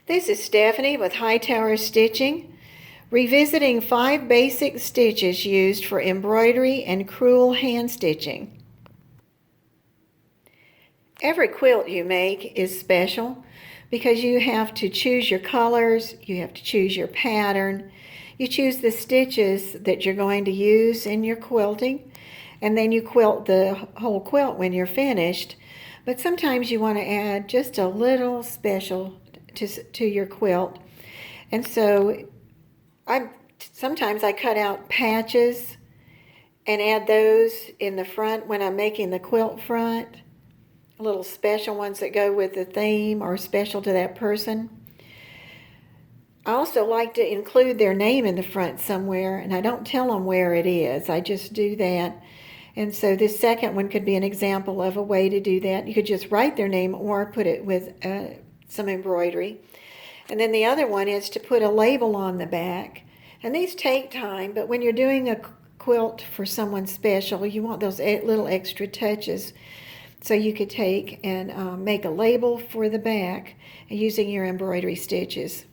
This is Stephanie with Hightower Stitching, revisiting 5 basic stitches used for embroidery and crewel hand stitching. Every quilt you make is special because you have to choose your colors, you have to choose your pattern, you choose the stitches that you're going to use in your quilting, and then you quilt the whole quilt when you're finished. But sometimes you want to add just a little special to your quilt. And so sometimes I cut out patches and add those in the front when I'm making the quilt front. Little special ones that go with the theme or special to that person. I also like to include their name in the front somewhere, and I don't tell them where it is. I just do that. And so this second one could be an example of a way to do that. You could just write their name or put it with some embroidery. And then the other one is to put a label on the back. And these take time, but when you're doing a quilt for someone special, you want those little extra touches. So you could take and make a label for the back using your embroidery stitches.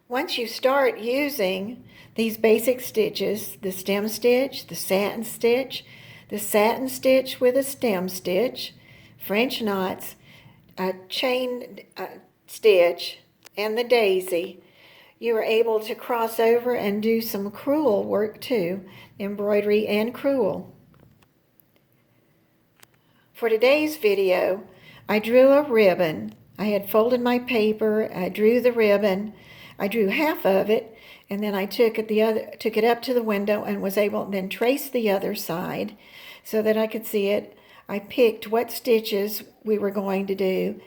Once you start using these basic stitches, the stem stitch, the satin stitch with a stem stitch, French knots, a chain stitch, and the daisy, you are able to cross over and do some crewel work too, embroidery and crewel. For today's video, I drew a ribbon. I had folded my paper, I drew the ribbon, I drew half of it, and then I took it up to the window and was able to then trace the other side so that I could see it. I picked what stitches we were going to do,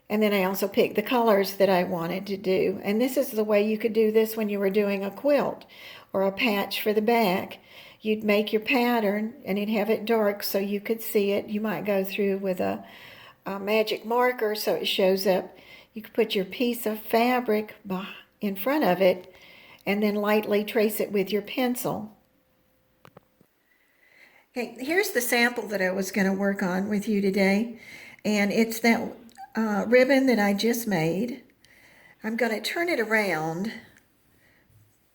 and then I also picked the colors that I wanted to do. And this is the way you could do this when you were doing a quilt or a patch for the back. You'd make your pattern and you'd have it dark so you could see it. You might go through with a magic marker so it shows up. You could put your piece of fabric in front of it and then lightly trace it with your pencil. Okay, here's the sample that I was going to work on with you today, and it's that ribbon that I just made. I'm going to turn it around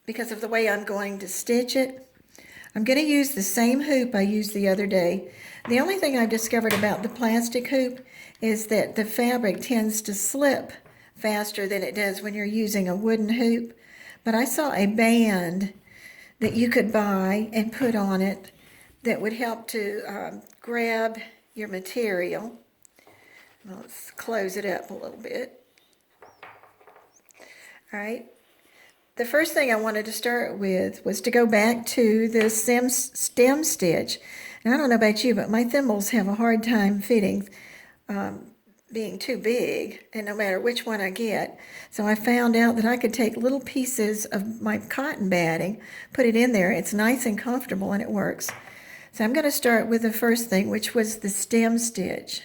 because of the way I'm going to stitch it. I'm going to use the same hoop I used the other day. The only thing I've discovered about the plastic hoop is that the fabric tends to slip faster than it does when you're using a wooden hoop. But I saw a band that you could buy and put on it that would help to grab your material. Let's close it up a little bit. All right. The first thing I wanted to start with was to go back to the stem stitch. And I don't know about you, but my thimbles have a hard time fitting, being too big, and no matter which one I get. So I found out that I could take little pieces of my cotton batting, put it in there. It's nice and comfortable, and it works. So I'm going to start with the first thing, which was the stem stitch.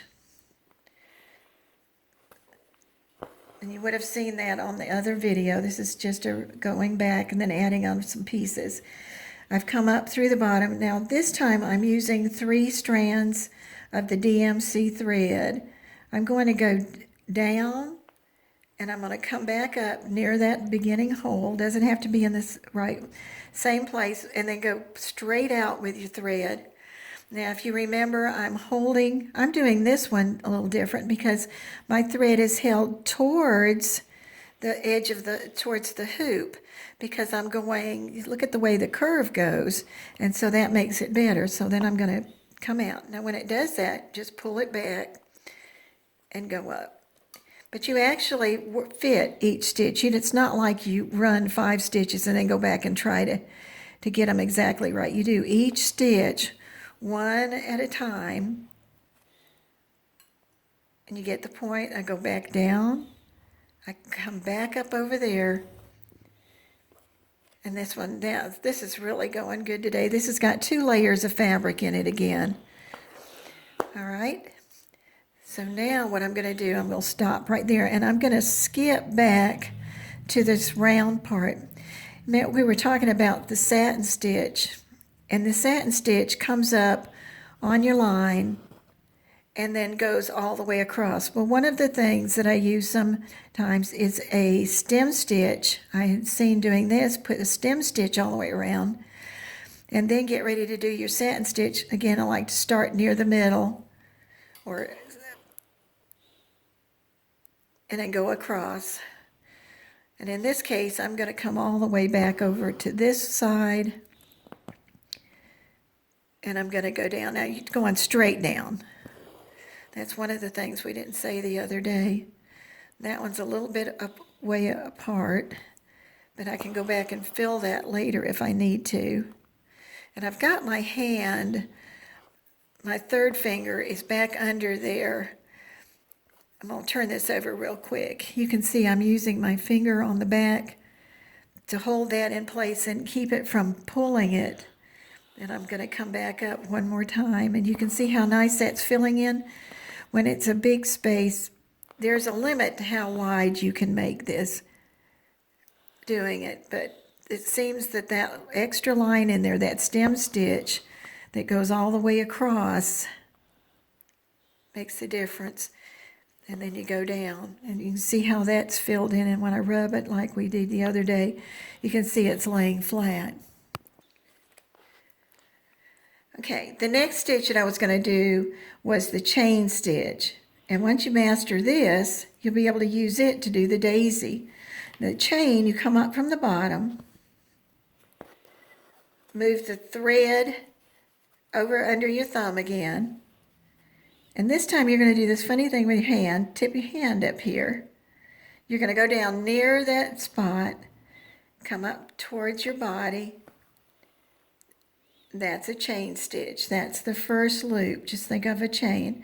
And you would have seen that on the other video. This is just going back and then adding on some pieces. I've come up through the bottom. Now this time I'm using 3 strands of the DMC thread. I'm going to go down and I'm going to come back up near that beginning hole. Doesn't have to be in this same place, and then go straight out with your thread. Now, if you remember, I'm doing this one a little different because my thread is held towards the edge of towards the hoop, because I'm going, look at the way the curve goes, and so that makes it better. So then I'm going to come out. Now, when it does that, just pull it back and go up. But you actually fit each stitch. It's not like you run 5 stitches and then go back and try to get them exactly right. You do each stitch one at a time, and you get the point. I go back down, I come back up over there, and this one down. This is really going good today. This has got 2 layers of fabric in it again. All right, so now what I'm going to do, I'm going to stop right there, and I'm going to skip back to this round part. Now, we were talking about the satin stitch. And the satin stitch comes up on your line and then goes all the way across. Well, one of the things that I use sometimes is a stem stitch. I had seen doing this, put a stem stitch all the way around, and then get ready to do your satin stitch. Again, I like to start near the middle, and then go across. And in this case, I'm going to come all the way back over to this side, and I'm going to go down. Now you're going straight down. That's one of the things we didn't say the other day. That one's a little bit way apart, but I can go back and fill that later if I need to. And I've got my hand, my third finger is back under there. I'm going to turn this over real quick. You can see I'm using my finger on the back to hold that in place and keep it from pulling it. And I'm going to come back up one more time, and you can see how nice that's filling in. When it's a big space, there's a limit to how wide you can make this doing it, but it seems that that extra line in there, that stem stitch that goes all the way across, makes a difference. And then you go down, and you can see how that's filled in, and when I rub it like we did the other day, you can see it's laying flat. Okay, the next stitch that I was going to do was the chain stitch. And once you master this, you'll be able to use it to do the daisy. The chain, you come up from the bottom, move the thread over under your thumb again. And this time you're going to do this funny thing with your hand. Tip your hand up here. You're going to go down near that spot, come up towards your body. That's a chain stitch. That's the first loop. Just think of a chain.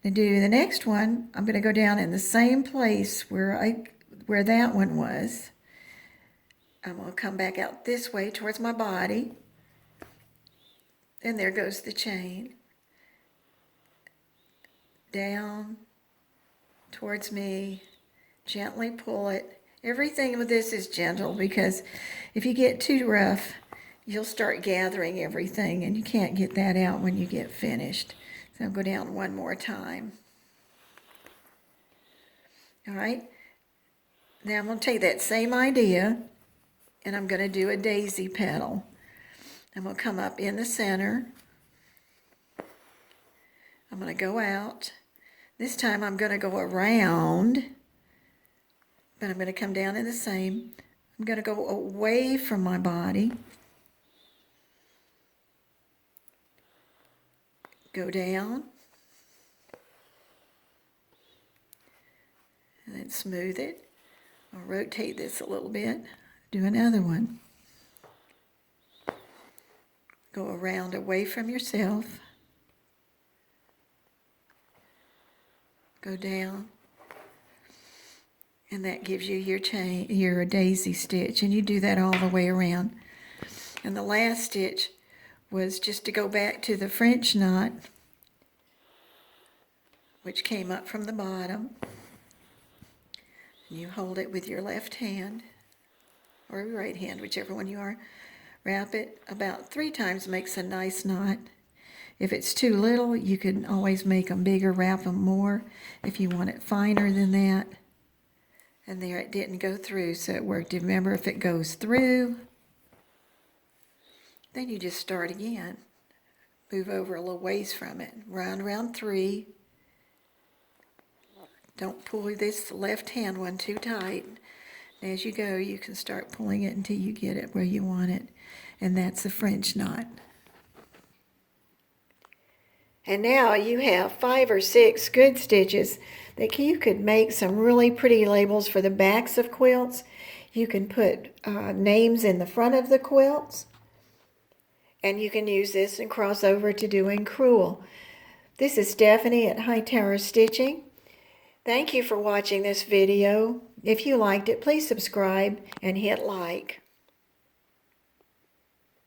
Then do the next one. I'm going to go down in the same place where that one was. I'm going to come back out this way towards my body. And there goes the chain. Down towards me. Gently pull it. Everything with this is gentle, because if you get too rough, you'll start gathering everything, and you can't get that out when you get finished. So I'll go down one more time. All right. Now I'm going to take that same idea, and I'm going to do a daisy petal. I'm going to come up in the center. I'm going to go out. This time I'm going to go around, but I'm going to come down in the same. I'm going to go away from my body. Go down, and then smooth it. I'll rotate this a little bit. Do another one. Go around away from yourself. Go down. And that gives you your chain, your daisy stitch, and you do that all the way around. And the last stitch was just to go back to the French knot, which came up from the bottom. And you hold it with your left hand, or your right hand, whichever one you are. Wrap it about 3 times, makes a nice knot. If it's too little, you can always make them bigger, wrap them more if you want it finer than that. And there, it didn't go through, so it worked. Remember, if it goes through, then you just start again. Move over a little ways from it. Round 3. Don't pull this left hand one too tight. As you go, you can start pulling it until you get it where you want it. And that's the French knot. And now you have 5 or 6 good stitches that you could make some really pretty labels for the backs of quilts. You can put names in the front of the quilts. And you can use this and cross over to doing crewel. This is Stephanie at Hightower Stitching. Thank you for watching this video. If you liked it, please subscribe and hit like.